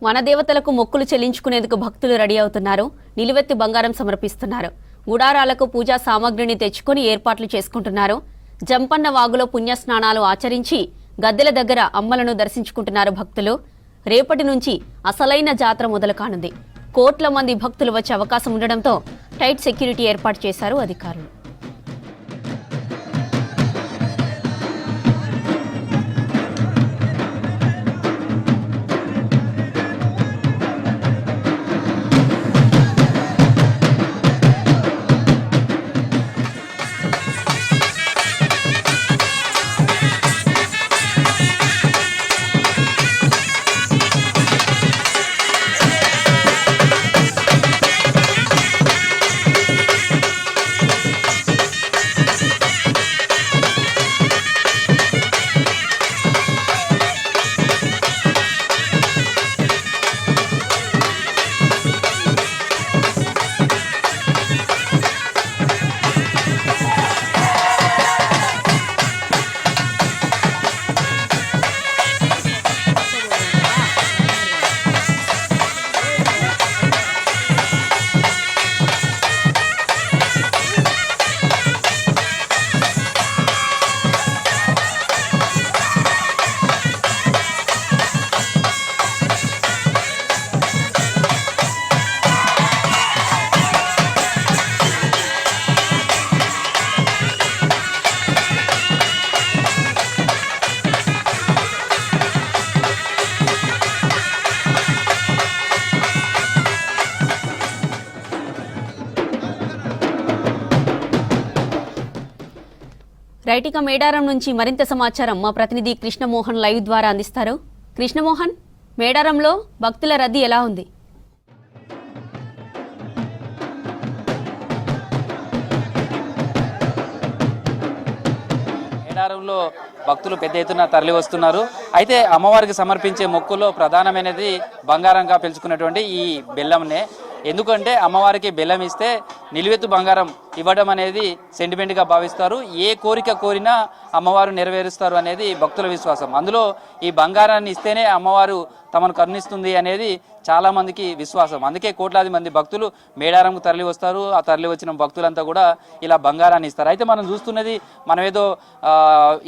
వనదేవతలకు మొక్కులు చెల్లించుకునేందుకు భక్తులు రెడీ అవుతున్నారు. నిలువెత్తి బంగారం సమర్పిస్తున్నారు. గుడారాలకు పూజా సామాగ్రిని తెచ్చుకొని ఏర్పాట్లు చేసుకుంటున్నారు. జంపన్న వాగులో పుణ్యస్నానాలు ఆచరించి గద్దెల దగ్గర అమ్మలను దర్శించుకుంటున్నారు భక్తులు. రేపటి నుంచి అసలైన జాతర మొదలు కానుంది. కోట్ల మంది భక్తులు వచ్చే అవకాశం ఉండడంతో టైట్ సెక్యూరిటీ ఏర్పాటు చేశారు అధికారులు. రైటిక మేడారం నుంచి మరింత సమాచారం మా ప్రతినిధి కృష్ణమోహన్ లైవ్ ద్వారా అందిస్తారు. కృష్ణమోహన్, మేడారంలో భక్తుల రద్దీ ఎలా ఉంది? మేడారంలో భక్తులు పెద్ద ఎత్తున తరలి వస్తున్నారు. అయితే అమ్మవారికి సమర్పించే మొక్కుల్లో ప్రధానమైనది బంగారంగా పిలుచుకున్నటువంటి ఈ బెల్లంనే. ఎందుకంటే అమ్మవారికి బెల్లం ఇస్తే నిలువెత్తు బంగారం ఇవ్వడం అనేది సెంటిమెంట్గా భావిస్తారు. ఏ కోరిక కోరినా అమ్మవారు నెరవేరుస్తారు అనేది భక్తుల విశ్వాసం. అందులో ఈ బంగారాన్ని ఇస్తేనే అమ్మవారు తమను కరుణిస్తుంది అనేది చాలామందికి విశ్వాసం. అందుకే కోట్లాది మంది భక్తులు మేడారంకు తరలి వస్తారు. ఆ తరలి వచ్చిన భక్తులంతా కూడా ఇలా బంగారాన్ని ఇస్తారు. అయితే మనం చూస్తున్నది, మనం ఏదో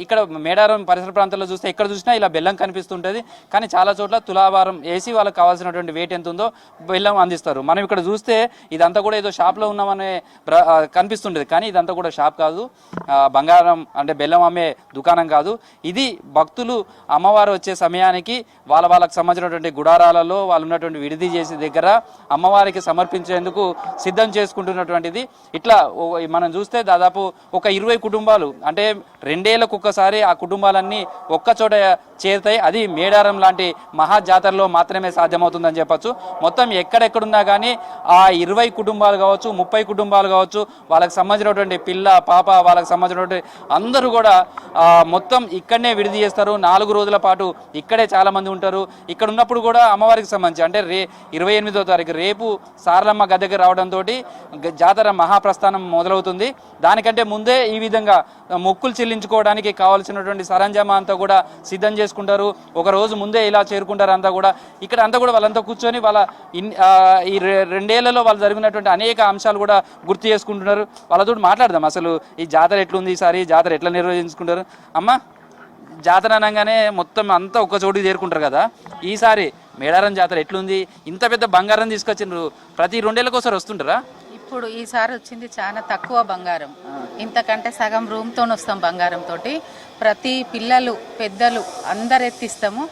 ఇక్కడ మేడారం పరిసర ప్రాంతాల్లో చూస్తే ఎక్కడ చూసినా ఇలా బెల్లం కనిపిస్తుంటుంది. కానీ చాలా చోట్ల తులాభారం వేసి వాళ్ళకి కావాల్సినటువంటి వెయిట్ ఎంత ఉందో బెల్లం అందిస్తారు. మనం ఇక్కడ చూస్తే ఇదంతా కూడా ఏదో షాప్లో ఉన్నామనే కనిపిస్తుంటుంది. కానీ ఇదంతా కూడా షాప్ కాదు, బంగారం అంటే బెల్లం అమ్మే దుకాణం కాదు. ఇది భక్తులు అమ్మవారు వచ్చే సమయానికి వాళ్ళకి సంబంధించినటువంటి గుడారాలలో వాళ్ళు ఉన్నటువంటి విడిది చేసే దగ్గర అమ్మవారికి సమర్పించేందుకు సిద్ధం చేసుకుంటున్నటువంటిది. ఇట్లా మనం చూస్తే దాదాపు ఒక 20 కుటుంబాలు, అంటే 2 ఏళ్లకు ఒక్కసారి ఆ కుటుంబాలన్నీ ఒక్కచోట చేరుతాయి. అది మేడారం లాంటి మహా జాతరలో మాత్రమే సాధ్యమవుతుందని చెప్పచ్చు. మొత్తం ఎక్కడెక్కడున్నా కానీ ఆ 20 కుటుంబాలు కావచ్చు, 30 కుటుంబాలు కావచ్చు, వాళ్ళకి సంబంధించినటువంటి పిల్ల పాప, వాళ్ళకి సంబంధించినటువంటి అందరూ కూడా మొత్తం ఇక్కడనే విడిది చేస్తారు. 4 రోజుల పాటు ఇక్కడే చాలా మంది ఉంటారు. ఇక్కడ ఉన్నప్పుడు కూడా అమ్మవారికి సంబంధించి అంటే 28వ తారీఖు రేపు సారలమ్మ గద్దెకి రావడంతో జాతర మహాప్రస్థానం మొదలవుతుంది. దానికంటే ముందే ఈ విధంగా మొక్కులు చెల్లించుకోవడానికి కావాల్సినటువంటి సరంజామా అంతా కూడా సిద్ధం చేసుకుంటారు. ఒక రోజు ముందే ఇలా చేరుకుంటారు. అంతా కూడా ఇక్కడ అంతా కూడా వాళ్ళంతా కూర్చొని వాళ్ళ ఈ 2 ఏళ్లలో వాళ్ళు జరిగినటువంటి అనేక అంశాలు కూడా గుర్తు చేసుకుంటున్నారు. వాళ్ళతో మాట్లాడదాం. అసలు ఈ జాతర ఎట్లుంది, ఈసారి జాతర ఎట్లా నిర్వహించుకుంటారు? అమ్మ, జాతర అనగానే మొత్తం అంతా ఒక చోటుకి చేరుకుంటారు కదా, ఈసారి మేడారం జాతర ఎట్లుంది? ఇంత పెద్ద బంగారం తీసుకొచ్చిండ్రు, ప్రతి 2 ఏళ్ళకి ఒకసారి వస్తుంటారా? ఇప్పుడు ఈసారి వచ్చింది చాలా తక్కువ బంగారం. ఇంతకంటే సగం రూమ్తో వస్తాం బంగారంతో. ప్రతి పిల్లలు పెద్దలు అందరు ఎత్తిస్తాము.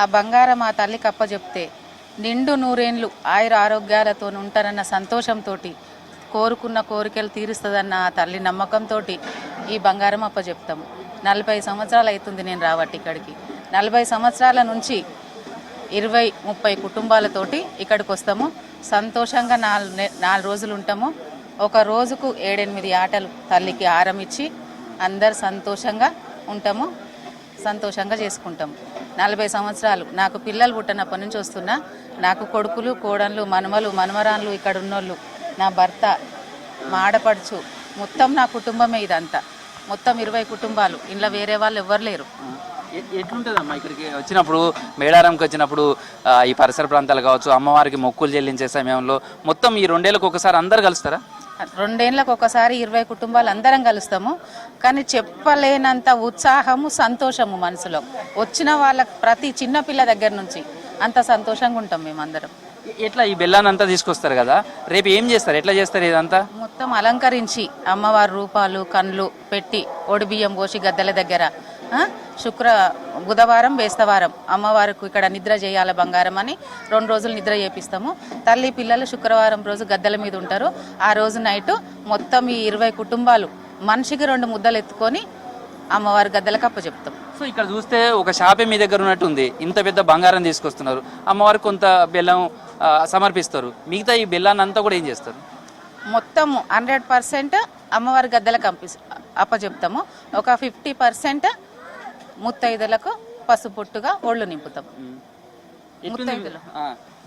ఆ బంగారం ఆ తల్లికి అప్పచెప్తే నిండు 100 ఏళ్ళు ఆయుర ఆరోగ్యాలతో ఉంటారన్న సంతోషంతో, కోరుకున్న కోరికలు తీరుస్తుందన్న ఆ తల్లి నమ్మకంతో ఈ బంగారం అప్పచెప్తాము. 40 సంవత్సరాలు అవుతుంది నేను రావట్టి ఇక్కడికి. 40 సంవత్సరాల నుంచి 20-30 కుటుంబాలతోటి ఇక్కడికి వస్తాము. సంతోషంగా 4 రోజులు ఉంటాము. ఒక రోజుకు 7-8 ఆటలు తల్లికి ఆరం ఇచ్చి అందరు సంతోషంగా ఉంటాము, సంతోషంగా చేసుకుంటాము. 40 సంవత్సరాలు నాకు పిల్లలు పుట్టినప్పటి నుంచి వస్తున్నా. నాకు కొడుకులు, కోడళ్ళు, మనమలు, మనమరాళ్ళు, ఇక్కడ ఉన్నోళ్ళు, నా భర్త, మా ఆడపడుచు, మొత్తం నా కుటుంబమే ఇదంతా. మొత్తం 20 కుటుంబాలు. ఇంట్లో వేరే వాళ్ళు ఎవ్వరు లేరు. ఎట్లుంటుందమ్మా ఇక్కడికి వచ్చినప్పుడు మేడారంకి వచ్చినప్పుడు ఈ పరిసర ప్రాంతాలు కావచ్చు అమ్మవారికి మొక్కులు చెల్లించే సమయంలో మొత్తం ఈ 2 ఏళ్ళకు ఒకసారి అందరు కలుస్తారా? 2 ఏళ్ళకు ఒకసారి 20 కుటుంబాలు అందరం కలుస్తాము. కానీ చెప్పలేనంత ఉత్సాహము సంతోషము మనసులో వచ్చిన వాళ్ళ ప్రతి చిన్న పిల్ల దగ్గర నుంచి అంత సంతోషంగా ఉంటాం మేమందరం. ఎట్లా ఈ బెల్లాన్ని అంతా తీసుకొస్తారు కదా, రేపు ఏం చేస్తారు, ఎట్లా చేస్తారు ఇదంతా? మొత్తం అలంకరించి అమ్మవారి రూపాలు కండ్లు పెట్టి ఒడిబియ్యం పోసి గద్దెల దగ్గర బుధవారం బేస్తవారం అమ్మవారికి ఇక్కడ నిద్ర చేయాలి బంగారం అని 2 రోజులు నిద్ర చేపిస్తాము. తల్లి పిల్లలు శుక్రవారం రోజు గద్దెల మీద ఉంటారు. ఆ రోజు నైట్ మొత్తం ఈ 20 కుటుంబాలు మనిషికి 2 ముద్దలు ఎత్తుకొని అమ్మవారి గద్దెలకు అప్పచెప్తాం. సో ఇక్కడ చూస్తే ఒక షాపే మీ దగ్గర ఉన్నట్టుంది, ఇంత పెద్ద బంగారం తీసుకొస్తున్నారు, అమ్మవారికి కొంత బెల్లం సమర్పిస్తారు, మిగతా ఈ బెల్లాన్ని అంతా కూడా ఏం చేస్తారు? మొత్తం 100% అమ్మవారి గద్దెలకు అప్పచెప్తాము. ఒక 50% ముత్తైదులకు పసుపొట్టుగా ఒళ్ళు నింపుతాం.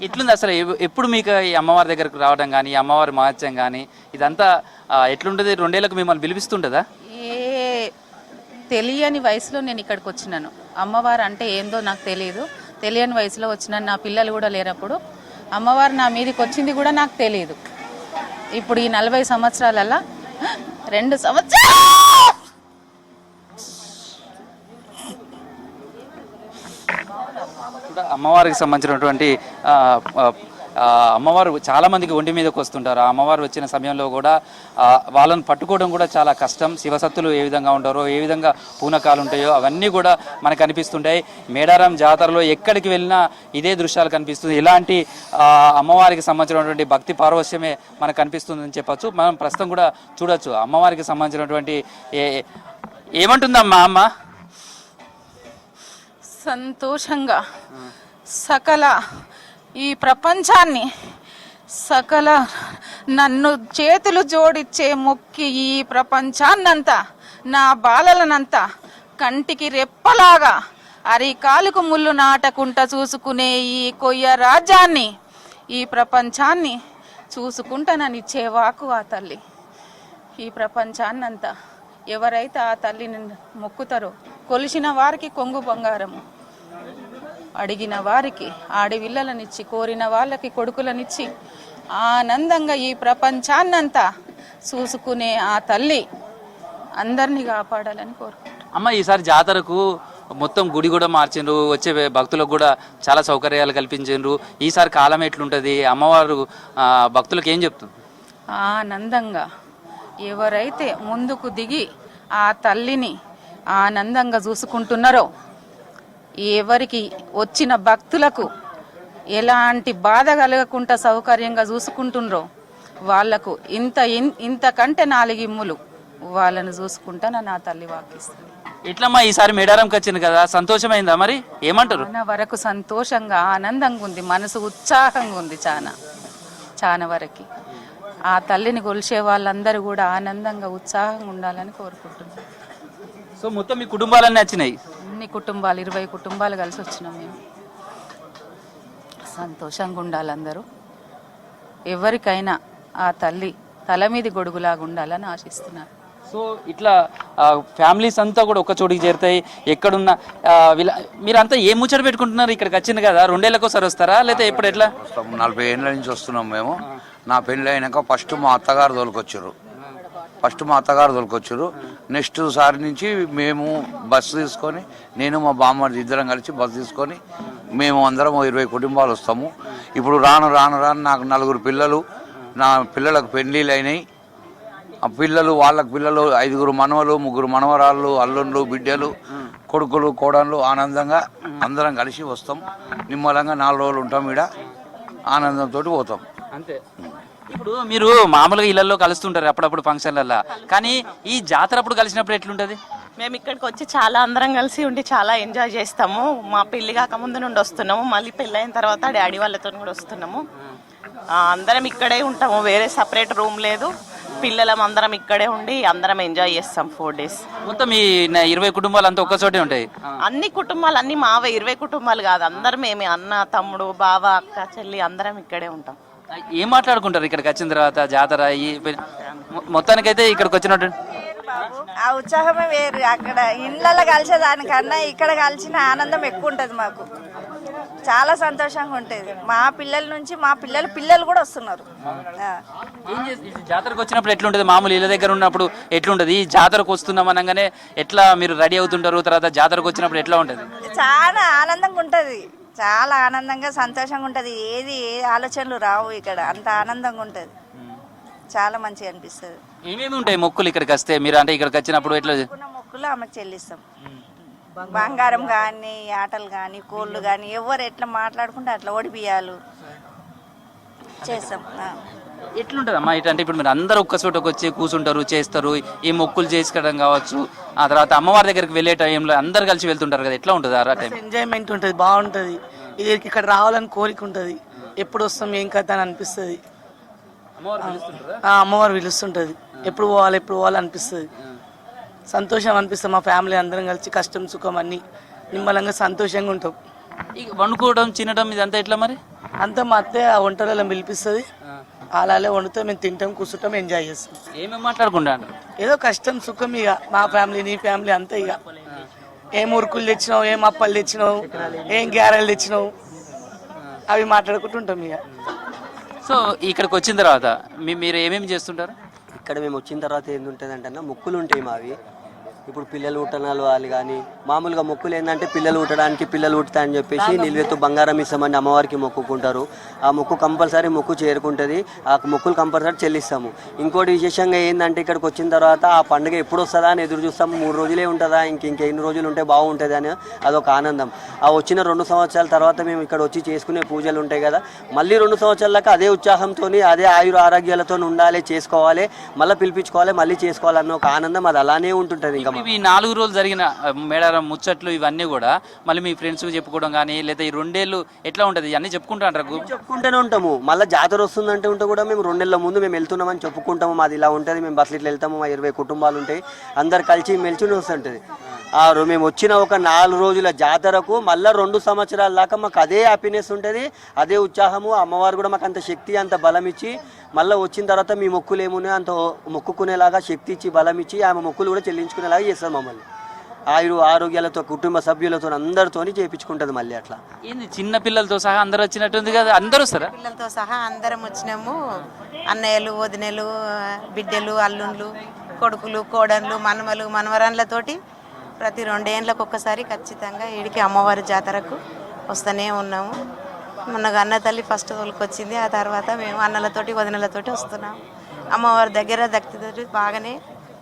ఎట్లుంది అసలు ఎప్పుడు మీకు ఈ అమ్మవారి దగ్గరకు రావడం కానీ ఈ అమ్మవారి మహత్యం కానీ ఇదంతా ఎట్లుంటుంది? 2 ఏళ్ళకు మిమ్మల్ని పిలిపిస్తుంటుందా? తెలియని వయసులో నేను ఇక్కడికి వచ్చినాను. అమ్మవారు అంటే ఏందో నాకు తెలియని వయసులో వచ్చినాను. నా పిల్లలు కూడా లేనప్పుడు అమ్మవారు నా మీదకి వచ్చింది కూడా నాకు తెలియదు. ఇప్పుడు ఈ 40 సంవత్సరాలలో 2 సంవత్సరాలు అమ్మవారికి సంబంధించినటువంటి అమ్మవారు చాలా మందికి ఒంటి మీదకి వస్తుంటారు. ఆ అమ్మవారు వచ్చిన సమయంలో కూడా వాళ్ళని పట్టుకోవడం కూడా చాలా కష్టం. శివసత్తులు ఏ విధంగా ఉంటారో, ఏ విధంగా పూనకాలు ఉంటాయో అవన్నీ కూడా మనకు కనిపిస్తుంటాయి. మేడారం జాతరలో ఎక్కడికి వెళ్ళినా ఇదే దృశ్యాలు కనిపిస్తుంది. ఇలాంటి అమ్మవారికి సంబంధించినటువంటి భక్తి పారవశ్యమే మనకు కనిపిస్తుందని చెప్పచ్చు. మనం ప్రస్తుతం కూడా చూడొచ్చు అమ్మవారికి సంబంధించినటువంటి ఏమంటుందమ్మా అమ్మ? సంతోషంగా సకల ఈ ప్రపంచాన్ని సకల నన్ను చేతులు జోడిచ్చే మొక్కి ఈ ప్రపంచాన్నంతా నా బాలలనంతా కంటికి రెప్పలాగా అరికాలుకు ముళ్ళు నాటకుంటా చూసుకునే ఈ కొయ్య రాజ్యాన్ని ఈ ప్రపంచాన్ని చూసుకుంటాననిచ్చే వాకు ఆ తల్లి. ఈ ప్రపంచాన్నంతా ఎవరైతే ఆ తల్లిని మొక్కుతారో కొలిసిన వారికి కొంగు బంగారము, అడిగిన వారికి ఆడవిల్లలనిచ్చి, కోరిన వాళ్ళకి కొడుకులనిచ్చి ఆనందంగా ఈ ప్రపంచాన్నంతా చూసుకునే ఆ తల్లి అందరినీ కాపాడాలని కోరుకుంటాం. అమ్మ ఈసారి జాతరకు మొత్తం గుడి కూడా మార్చిండ్రు, వచ్చే భక్తులకు కూడా చాలా సౌకర్యాలు కల్పించిండ్రు. ఈసారి కాలం ఎట్లుంటుంది? అమ్మవారు భక్తులకు ఏం చెప్తుంది? ఆనందంగా ఎవరైతే ముందుకు దిగి ఆ తల్లిని ఆనందంగా చూసుకుంటున్నారో, ఎవరికి వచ్చిన భక్తులకు ఎలాంటి బాధ కలగకుండా సౌకర్యంగా చూసుకుంటున్నారో వాళ్లకు ఇంతకంటే 4 ఇమ్ములు వాళ్ళను చూసుకుంటా నా తల్లి వాకిస్తుంది. ఎట్లమ్మా ఈసారి మేడారంకి వచ్చింది కదా, సంతోషమైందా? మరి ఏమంటారు? వరకు సంతోషంగా ఆనందంగా ఉంది, మనసు ఉత్సాహంగా ఉంది. చాలా వరకు ఆ తల్లిని కొలిసే వాళ్ళందరూ కూడా ఆనందంగా ఉత్సాహంగా ఉండాలని కోరుకుంటున్నాం. సో మొత్తం మీ కుటుంబాలన్నీ వచ్చినాయి? అన్ని కుటుంబాలు 20 కుటుంబాలు కలిసి వచ్చినాం మేము. సంతోషంగా ఉండాలి అందరూ. ఎవరికైనా ఆ తల్లి తల మీద గొడుగులాగా ఉండాలని ఆశిస్తున్నారు. సో ఇట్లా ఫ్యామిలీస్ అంతా కూడా ఒక చోటికి చేరుతాయి. ఎక్కడున్నా మీరంతా ఏం ముచ్చట పెట్టుకుంటున్నారు? ఇక్కడికి వచ్చింది కదా, 2 ఏళ్ళకి ఒకసారి వస్తారా లేదా ఎప్పుడు ఎట్లా? 40 ఏళ్ళ నుంచి వస్తున్నాం మేము. నా పెళ్ళి అయినాక ఫస్ట్ మా అత్తగారు తోలుకొచ్చారు. నెక్స్ట్ సారి నుంచి మేము బస్సు తీసుకొని, నేను మా బామ్మడి ఇద్దరం కలిసి బస్సు తీసుకొని మేము అందరం 20 కుటుంబాలు వస్తాము. ఇప్పుడు రాను నాకు 4 పిల్లలు. నా పిల్లలకు పెళ్ళిళ్ళు అయినాయి. ఆ పిల్లలు వాళ్ళకి పిల్లలు 5 మనవలు, 3 మనవరాళ్ళు, అల్లుళ్ళు, బిడ్డలు, కొడుకులు, కోడళ్ళు. ఆనందంగా అందరం కలిసి వస్తాం. నిమ్మలంగా 4 రోజులు ఉంటాం. ఈడ ఆనందంతో పోతాం. అంతే. ఇప్పుడు మీరు మామూలుగా ఇళ్లలో కలుస్తుంటారు అప్పుడప్పుడు ఫంక్షన్లలో, కానీ ఈ జాతర అప్పుడు కలిసినప్పుడు ఎట్లుంటది? మేము ఇక్కడికి వచ్చి చాలా అందరం కలిసి ఉండి చాలా ఎంజాయ్ చేస్తాము. మా పెళ్లి కాకముందు నుండి వస్తున్నాము, మళ్ళీ పెళ్ళి అయిన తర్వాత డాడీ వాళ్ళతో కూడా వస్తున్నాము. అందరం ఇక్కడే ఉంటాము, వేరే సపరేట్ రూమ్ లేదు. పిల్లలం అందరం ఇక్కడే ఉండి అందరం ఎంజాయ్ చేస్తాం 4 days. మొత్తం ఈ 20 కుటుంబాలు అంతా ఒక్క చోటే ఉంటాయి? అన్ని కుటుంబాలు అన్ని మావే, 20 కుటుంబాలు కాదు, అందరం మేమే, అన్న తమ్ముడు బావ అక్క చెల్లి అందరం ఇక్కడే ఉంటాం. ఏం మాట్లాడుకుంటారు ఇక్కడికి వచ్చిన తర్వాత? జాతర మొత్తానికైతే ఇక్కడికి వచ్చినట్టు ఆ ఉత్సాహమే వేరు. అక్కడ ఇళ్ళలో కలిసేదానికన్నా ఇక్కడ కలిసిన ఆనందం ఎక్కువ ఉంటుంది. మాకు చాలా సంతోషంగా ఉంటుంది. మా పిల్లల నుంచి మా పిల్లలు కూడా వస్తున్నారు. జాతరకు వచ్చినప్పుడు ఎట్లుంటది? మామూలు ఇళ్ళ దగ్గర ఉన్నప్పుడు ఎట్లుంటది? ఈ జాతరకు వస్తున్నాం అనగానే ఎట్లా మీరు రెడీ అవుతుంటారు? తర్వాత జాతరకు వచ్చినప్పుడు ఎట్లా ఉంటది? చాలా ఆనందంగా ఉంటుంది. చాలా ఆనందంగా సంతోషంగా ఉంటుంది. ఏ ఆలోచనలు రావు ఇక్కడ. అంత ఆనందంగా ఉంటుంది. చాలా మంచిగా అనిపిస్తుంది. ఏమేమి ఉంటాయి మొక్కులు ఇక్కడికి వస్తే? మీరు అంటే ఇక్కడికి వచ్చినప్పుడు ఎట్లా? మొక్కులు ఆమెకు చెల్లిస్తాం. బంగారం కానీ, ఆటలు కానీ, కోళ్ళు కానీ, ఎవరు ఎట్లా మాట్లాడుకుంటే అట్లా ఓడిపియాలు చేస్తాం. ఎట్లుంటది అమ్మా ఇటు? అంటే ఇప్పుడు మీరు అందరూ ఒక్క చోటకు వచ్చి కూర్చుంటారు, చేస్తారు, ఈ మొక్కులు చేసుకోవడం కావచ్చు. ఆ తర్వాత అమ్మవారి దగ్గరికి వెళ్ళే టైంలో అందరు కలిసి వెళ్తుంటారు కదా, ఎట్లా ఉంటుంది ఆ టైం? ఎంజాయ్మెంట్ ఉంటుంది, బాగుంటుంది. ఇక్కడ రావాలని కోరిక ఉంటుంది. ఎప్పుడు వస్తాం ఏం కథ అని అనిపిస్తుంది. అమ్మవారు పిలుస్తుంటుంది. ఎప్పుడు పోవాలి అనిపిస్తుంది. సంతోషం అనిపిస్తుంది. మా ఫ్యామిలీ అందరం కలిసి కష్టం సుఖం అన్ని నిమ్మలంగా సంతోషంగా ఉంటాం. వండుకోవడం తినడం ఇదంతా ఎట్లా మరి? అంతా మా అత్తే ఆ వంటలలో పిలిపిస్తుంది. అలాగే వండుతూ మేము తింటాం, కూర్చుంటాం, ఎంజాయ్ చేస్తాం. ఏమేమి మాట్లాడుకుంటా? ఏదో కష్టం సుఖం ఇక మా ఫ్యామిలీ నీ ఫ్యామిలీ అంతా. ఇక ఏం ఉరుకులు తెచ్చినావు, ఏం అప్పలు తెచ్చినావు, ఏం గ్యారెలు తెచ్చినావు, అవి మాట్లాడుకుంటుంటాం ఇక. సో ఇక్కడికి వచ్చిన తర్వాత మీరు ఏమేమి చేస్తుంటారు? ఇక్కడ మేము వచ్చిన తర్వాత ఏంటుంటుంది అంటే మొక్కులు ఉంటాయి మావి. ఇప్పుడు పిల్లలు ఉట్టనాలు వాళ్ళు కానీ మామూలుగా మొక్కులు ఏంటంటే పిల్లలు ఉట్టడానికి పిల్లలు ఉట్టుతాయని చెప్పేసి నిలువెత్తు బంగారం ఇస్తామని అమ్మవారికి మొక్కుకుంటారు. ఆ మొక్కు కంపల్సరీ మొక్కు చేరుకుంటుంది. ఆ మొక్కులు కంపల్సరీ చెల్లిస్తాము. ఇంకోటి విశేషంగా ఏంటంటే ఇక్కడికి వచ్చిన తర్వాత ఆ పండుగ ఎప్పుడు వస్తుందా అని ఎదురు చూస్తాము. 3 రోజులే ఉంటుందా, ఇంకెన్ని రోజులు ఉంటే బాగుంటుంది అని అదొక ఆనందం. ఆ వచ్చిన 2 సంవత్సరాల తర్వాత మేము ఇక్కడ వచ్చి చేసుకునే పూజలు ఉంటాయి కదా, మళ్ళీ 2 సంవత్సరాల దాకా అదే ఉత్సాహంతో అదే ఆయుర ఆరోగ్యాలతో ఉండాలి, చేసుకోవాలి, మళ్ళీ పిలిపించుకోవాలి, మళ్ళీ చేసుకోవాలన్న ఒక ఆనందం అది అలానే ఉంటుంటుంది. ఇంకా ఈ 4 రోజులు జరిగిన మేడారం ముచ్చట్లు ఇవన్నీ కూడా మళ్ళీ మీ ఫ్రెండ్స్ చెప్పుకోవడం కానీ లేదా ఈ 2 ఏళ్ళు ఎట్లా ఉంటుంది అన్నీ చెప్పుకుంటా అంటారు? చెప్పుకుంటూనే ఉంటాము. మళ్ళీ జాతర వస్తుందంటే ఉంటే కూడా మేము 2 నెలల ముందు మేము వెళ్తున్నామని చెప్పుకుంటాము. మాది ఇలా ఉంటుంది, మేము బస్సులు ఇట్లా వెళ్తాము, మా 20 కుటుంబాలు ఉంటాయి, అందరు కలిసి మెలిచి వస్తుంటుంది. మేము వచ్చిన ఒక 4 రోజుల జాతరకు మళ్ళీ 2 సంవత్సరాల దాకా మాకు అదే హ్యాపీనెస్ ఉంటుంది, అదే ఉత్సాహము. అమ్మవారు కూడా మాకు అంత శక్తి అంత బలం ఇచ్చి మళ్ళీ వచ్చిన తర్వాత మీ మొక్కులు ఏమున్నాయో అంత మొక్కుకునేలాగా శక్తి ఇచ్చి బలం ఇచ్చి ఆమె మొక్కులు కూడా చెల్లించుకునేలాగా చేస్తారు మమ్మల్ని. ఆరోగ్యాలతో కుటుంబ సభ్యులతో అందరితో చేయించుకుంటుంది మళ్ళీ. అట్లా ఏంది చిన్న పిల్లలతో సహా అందరు వచ్చినట్టుంది కదా? అందరూ వస్తారా? పిల్లలతో సహా అందరం వచ్చినాము. అన్నయ్యలు, వదినలు, బిడ్డలు, అల్లుండ్లు, కొడుకులు, కోడన్లు, మనమలు, మనవరాన్లతోటి ప్రతి 2 ఏళ్ళకు ఒక్కసారి ఖచ్చితంగా ఈడికి అమ్మవారి జాతరకు వస్తూనే ఉన్నాము. మొన్న అన్న తల్లి ఫస్ట్ తోలుకొచ్చింది. ఆ తర్వాత మేము అన్నలతోటి వదినలతోటి వస్తున్నాం. అమ్మవారి దగ్గర దక్తితోటి బాగానే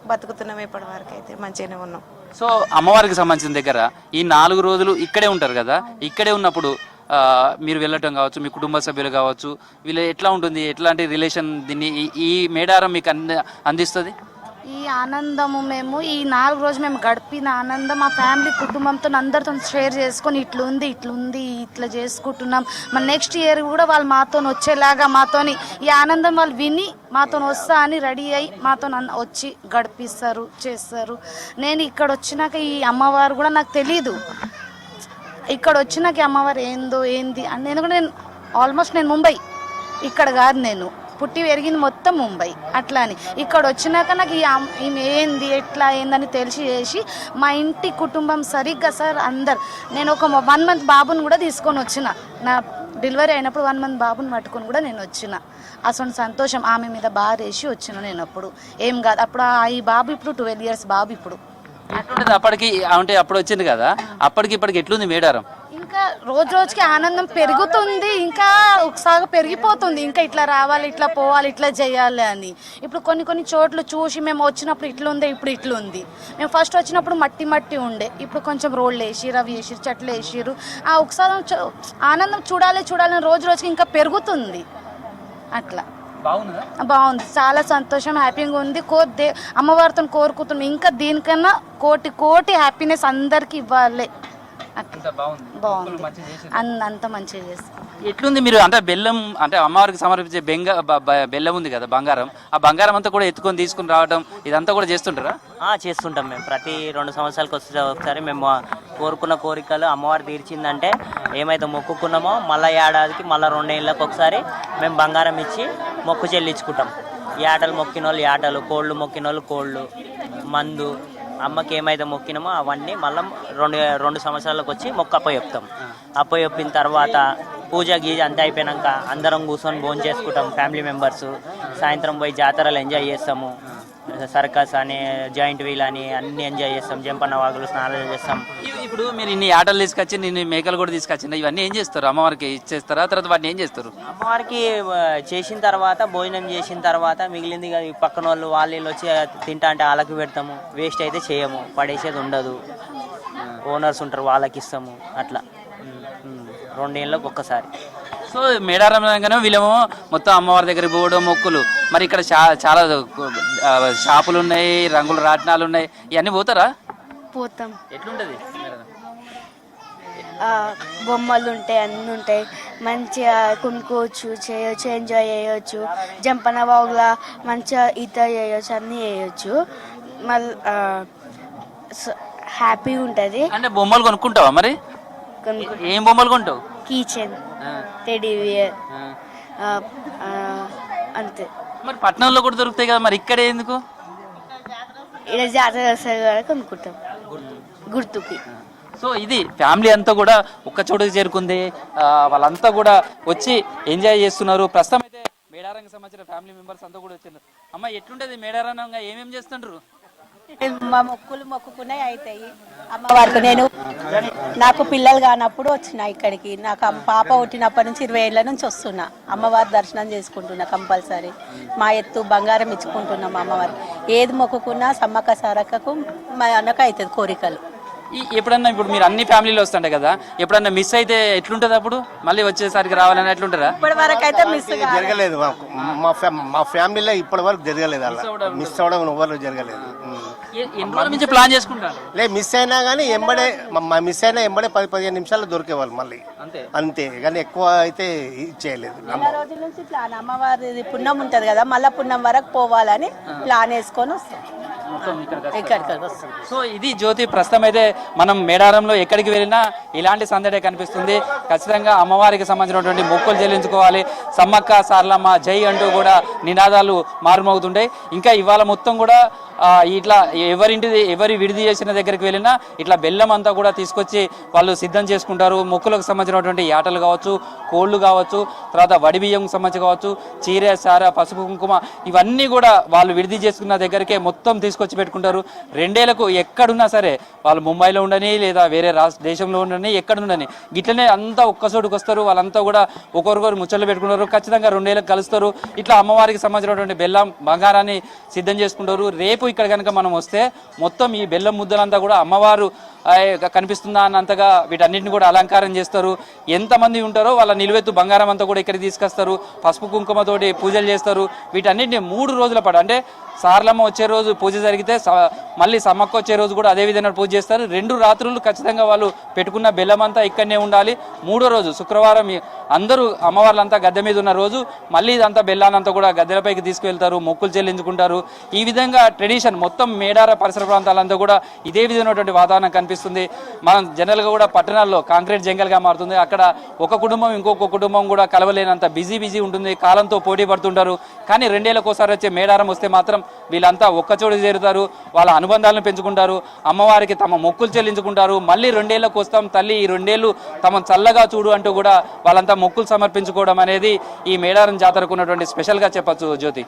బతుకుతున్నాం. ఇప్పటి వరకు అయితే మంచిగానే ఉన్నాం. సో అమ్మవారికి సంబంధించిన దగ్గర ఈ 4 రోజులు ఇక్కడే ఉంటారు కదా, ఇక్కడే ఉన్నప్పుడు మీరు వెళ్ళటం కావచ్చు, మీ కుటుంబ సభ్యులు కావచ్చు, వీళ్ళు ఎట్లా ఉంటుంది? ఎట్లాంటి రిలేషన్ దీన్ని ఈ మేడారం మీకు అందిస్తుంది? ఈ ఆనందము మేము ఈ 4 రోజులు మేము గడిపిన ఆనందం మా ఫ్యామిలీ కుటుంబంతో అందరితో షేర్ చేసుకొని ఇట్లుంది ఇట్లా చేసుకుంటున్నాం. మన నెక్స్ట్ ఇయర్ కూడా వాళ్ళు మాతో వచ్చేలాగా మాతోని ఈ ఆనందం వాళ్ళు విని మాతో వస్తా అని రెడీ అయ్యి మాతో వచ్చి గడిపిస్తారు, చేస్తారు. నేను ఇక్కడ వచ్చినాక ఈ అమ్మవారు కూడా నాకు తెలీదు. ఇక్కడ వచ్చినాక అమ్మవారు ఏంది అని నేను ఆల్మోస్ట్ నేను ముంబై, ఇక్కడ కాదు, నేను పుట్టి పెరిగింది మొత్తం ముంబై. అట్లా అని ఇక్కడ వచ్చినాక నాకు ఈమె ఏంది ఎట్లా ఏందని తెలిసి చేసి మా ఇంటి కుటుంబం సరిగ్గా సార్ అందరు. నేను ఒక 1 మంత్ బాబుని కూడా తీసుకొని వచ్చిన. నా డెలివరీ అయినప్పుడు 1 మంత్ బాబుని పట్టుకొని కూడా నేను వచ్చిన. అసలు సంతోషం ఆమె మీద బారేసి వచ్చిన. నేను అప్పుడు ఏం కాదు. అప్పుడు ఈ బాబు ఇప్పుడు 12 years బాబు. ఇప్పుడు అప్పటికి అంటే అప్పుడు వచ్చింది కదా, అప్పటికి ఇప్పటికి ఎట్లుంది మేడారం? ఇంకా రోజుకి ఆనందం పెరుగుతుంది, ఇంకా ఒకసారి పెరిగిపోతుంది. ఇంకా ఇట్లా రావాలి, ఇట్లా పోవాలి, ఇట్లా చేయాలి అని. ఇప్పుడు కొన్ని చోట్ల చూసి మేము వచ్చినప్పుడు ఇట్లుంది, ఇప్పుడు ఇట్లుంది. మేము ఫస్ట్ వచ్చినప్పుడు మట్టి ఉండే, ఇప్పుడు కొంచెం రోడ్లు వేసిరు, అవి వేసిరు, చెట్లు వేసిరు. ఆ ఒకసారి ఆనందం చూడాలని రోజుకి ఇంకా పెరుగుతుంది. అట్లా బాగుంది, చాలా సంతోషం, హ్యాపీగా ఉంది. అమ్మవారితో కోరుకుంటున్నాం ఇంకా దీనికన్నా కోటి హ్యాపీనెస్ అందరికి ఇవ్వాలి. బాగుంది, అంత మంచిగా చేస్తాం. ఎట్లుంది మీరు అంటే బెల్లం అంటే అమ్మవారికి సమర్పించే బెల్లం ఉంది కదా, బంగారం, ఆ బంగారం అంతా కూడా ఎత్తుకొని తీసుకుని రావడం ఇదంతా కూడా చేస్తుంటారా? చేస్తుంటాం. మేము ప్రతి 2 సంవత్సరాలకు ఒకసారి మేము కోరుకున్న కోరికలు అమ్మవారు తీర్చిందంటే ఏమైతే మొక్కుకున్నామో మళ్ళీ ఏడాదికి మళ్ళీ 2 ఏళ్ళకి ఒకసారి మేము బంగారం ఇచ్చి మొక్కు చెల్లించుకుంటాం. యాటలు మొక్కిన వాళ్ళు యాటలు, కోళ్ళు మొక్కిన వాళ్ళు కోళ్ళు, మందు, అమ్మకి ఏమైతే మొక్కినామో అవన్నీ మళ్ళీ రెండు సంవత్సరాలకు వచ్చి మొక్క అప్పచెప్తాం. అప్పచెప్పిన తర్వాత పూజ గీజ అంతా అయిపోయాక అందరం కూర్చొని భోజనం చేసుకుంటాం ఫ్యామిలీ మెంబర్స్. సాయంత్రం పోయి జాతరలు ఎంజాయ్ చేస్తాము. సర్కస్ అని, జాయింట్ వీల్ అని అన్ని ఎంజాయ్ చేస్తాం. జంపన్న వాగులు స్నానాలు చేస్తాం. ఇప్పుడు మీరు ఇన్ని ఆటలు తీసుకొచ్చి నిన్ను మేకలు కూడా తీసుకొచ్చింది, ఇవన్నీ ఏం చేస్తారు? అమ్మవారికి ఇచ్చేస్తారా? తర్వాత వాటిని ఏం చేస్తారు? అమ్మవారికి చేసిన తర్వాత, భోజనం చేసిన తర్వాత మిగిలింది పక్కన వాళ్ళు వీళ్ళు వచ్చి తింటా అంటే వాళ్ళకి పెడతాము. వేస్ట్ అయితే చేయము, పడేసేది ఉండదు. ఓనర్స్ ఉంటారు, వాళ్ళకి ఇస్తాము. అట్లా 2 ఏళ్ళకి ఒక్కసారి. సో మేడారం అనగానే వీళ్ళేమో మొత్తం అమ్మవారి దగ్గరికి పోవడం మొక్కులు. మరి ఇక్కడ చాలా షాపులు ఉన్నాయి, రంగుల రాట్నాలు ఉన్నాయి, ఇవన్నీ పోతారా? పోతాం. ఎట్లుంటది? బొమ్మలు ఉంటాయి, అన్నీ ఉంటాయి. మంచిగా కొనుక్కోవచ్చు, చేయొచ్చు, ఎంజాయ్ చేయొచ్చు. జంపన వాగులా మంచిగా ఈత చేయొచ్చు, అన్నీ చేయొచ్చు. మళ్ళీ హ్యాపీగా ఉంటుంది. అంటే బొమ్మలు కొనుక్కుంటావా? మరి ఏం బొమ్మలు కొంటావు? కీచెన్, టెడీ బియర్, అంతే. మరి పట్టణంలో కూడా దొరుకుతాయి కదా, మరి ఇక్కడే ఎందుకు? ఇక్కడ జాతర వస్తుంది కూడా కొనుక్కుంటాం గుర్తుకి. సో ఇది ఫ్యామిలీ అంతా కూడా ఒక్క చోటుకి చేరుకుంది. వాళ్ళంతా కూడా వచ్చి ఎంజాయ్ చేస్తున్నారు. ప్రస్తుతం అయితే మేడారంకి సంబంధించిన ఫ్యామిలీ మెంబర్స్ అంతా కూడా వచ్చిండ్రు. అమ్మ ఎట్లుంటది మేడారంగా? ఏమేమి చేస్తుండ్రు? మా మొక్కులు మొక్కుకున్నాయి అవుతాయి అమ్మవారికి. నేను నాకు పిల్లలు కానప్పుడు వచ్చిన ఇక్కడికి. నాకు పాప పుట్టినప్పటి నుంచి 20 ఏళ్ళ నుంచి వస్తున్నా. అమ్మవారి దర్శనం చేసుకుంటున్నా కంపల్సరీ. మా ఎత్తు బంగారం ఇచ్చుకుంటున్నాం అమ్మవారి. ఏది మొక్కుకున్నా సమ్మక్క సారక్కకు మనకు అవుతుంది కోరికలు. ఎప్పుడన్నా ఇప్పుడు మీరు అన్ని ఫ్యామిలీలో వస్తుంటాయి కదా, ఎప్పుడన్నా మిస్ అయితే ఎట్లుంటది? అప్పుడు మళ్ళీ వచ్చేసరికి రావాలని ఎట్లుంటారా? ఇప్పటి వరకు అయితే మిస్ జరగలేదు. మా ఫ్యామిలీలో ఇప్పటి వరకు జరగలేదు. అలా మిస్ అవడం ఎవరు జరగలేదు. ఎన్ని రోజుల నుంచి ప్లాన్ చేసుకుంటారు? మిస్ అయినా కానీ మిస్ అయినా ఎంబడే 10-15 నిమిషాల్లో దొరికేవాళ్ళు మళ్ళీ, అంతే. కానీ ఎక్కువ అయితే చేయలేదు. నెల రోజుల నుంచి ప్లాన్. అమ్మవారి పుణ్యం ఉంటది కదా, మళ్ళా పుణ్యం వరకు పోవాలని ప్లాన్ వేసుకొని వస్తాం. సో ఇది జ్యోతి. ప్రస్తుతం అయితే మనం మేడారంలో ఎక్కడికి వెళ్ళినా ఇలాంటి సందడే కనిపిస్తుంది. ఖచ్చితంగా అమ్మవారికి సంబంధించినటువంటి మొక్కులు చెల్లించుకోవాలి. సమ్మక్క సారలమ్మ జై అంటూ కూడా నినాదాలు మారుమోగుతుంటాయి. ఇంకా ఇవాళ మొత్తం కూడా ఇట్లా ఎవరి విడిది చేసిన దగ్గరికి వెళ్ళినా ఇట్లా బెల్లం అంతా కూడా తీసుకొచ్చి వాళ్ళు సిద్ధం చేసుకుంటారు. మొక్కులకు సంబంధించినటువంటి ఆటలు కావచ్చు, కోళ్ళు కావచ్చు, తర్వాత వడి బియ్యంకు సంబంధించి కావచ్చు, చీర, సార, పసుపు, కుంకుమ, ఇవన్నీ కూడా వాళ్ళు విడిది చేసుకున్న దగ్గరికే మొత్తం తీసుకొచ్చి పెట్టుకుంటారు. 2 ఏళ్లకు ఎక్కడున్నా సరే, వాళ్ళు ముంబైలో ఉండని లేదా వేరే దేశంలో ఉండని, ఎక్కడ ఉండని, గిట్లనే అంతా ఒక్కచోటుకు వస్తారు. వాళ్ళంతా కూడా ఒకరికొకరు ముచ్చట్లు పెట్టుకుంటారు. ఖచ్చితంగా 2 ఏళ్ళకి కలుస్తారు. ఇట్లా అమ్మవారికి సంబంధించినటువంటి బెల్లం బంగారాన్ని సిద్ధం చేసుకుంటారు. రేపు ఇక్కడ కనుక మనం వస్తే మొత్తం ఈ బెల్లం ముద్దలంతా కూడా అమ్మవారు కనిపిస్తుందా అన్నంతగా వీటన్నిటిని కూడా అలంకారం చేస్తారు. ఎంతమంది ఉంటారో వాళ్ళ నిలువెత్తు బంగారం అంతా కూడా ఇక్కడికి తీసుకొస్తారు. పసుపు కుంకుమతోటి పూజలు చేస్తారు. వీటన్నిటిని 3 రోజుల పాటు, అంటే సారలమ్మ వచ్చే రోజు పూజ జరిగితే మళ్ళీ సమ్మక్క వచ్చే రోజు కూడా అదే విధంగా పూజ చేస్తారు. 2 రాత్రులు ఖచ్చితంగా వాళ్ళు పెట్టుకున్న బెల్లం అంతా ఇక్కడనే ఉండాలి. 3వ రోజు శుక్రవారం అందరూ అమ్మవార్లంతా గద్దె మీద ఉన్న రోజు మళ్ళీ ఇదంతా బెల్లానంతా కూడా గద్దెలపైకి తీసుకువెళ్తారు, మొక్కులు చెల్లించుకుంటారు. ఈ విధంగా ట్రెడిషన్ మొత్తం మేడార పరిసర ప్రాంతాలంతా కూడా ఇదే విధమైనటువంటి వాతావరణం కనిపిస్తుంది. మనం జనరల్గా కూడా పట్టణాల్లో కాంక్రీట్ జంగల్గా మారుతుంది. అక్కడ ఒక కుటుంబం ఇంకొక కుటుంబం కూడా కలవలేనంత బిజీ ఉంటుంది. కాలంతో పోటీ పడుతుంటారు. కానీ 2 ఏళ్ళకోసారి వచ్చే మేడారం వస్తే మాత్రం వీళ్ళంతా ఒక్కచోటు చేరుతారు. వాళ్ళ అనుబంధాలను పెంచుకుంటారు. అమ్మవారికి తమ మొక్కులు చెల్లించుకుంటారు. మళ్ళీ 2 ఏళ్ళకు వస్తాం తల్లి, ఈ 2 ఏళ్ళు తమ చల్లగా చూడు అంటూ కూడా వాళ్ళంతా మొక్కులు సమర్పించుకోవడం అనేది ఈ మేడారం జాతరకు ఉన్నటువంటి స్పెషల్గా చెప్పచ్చు జ్యోతి.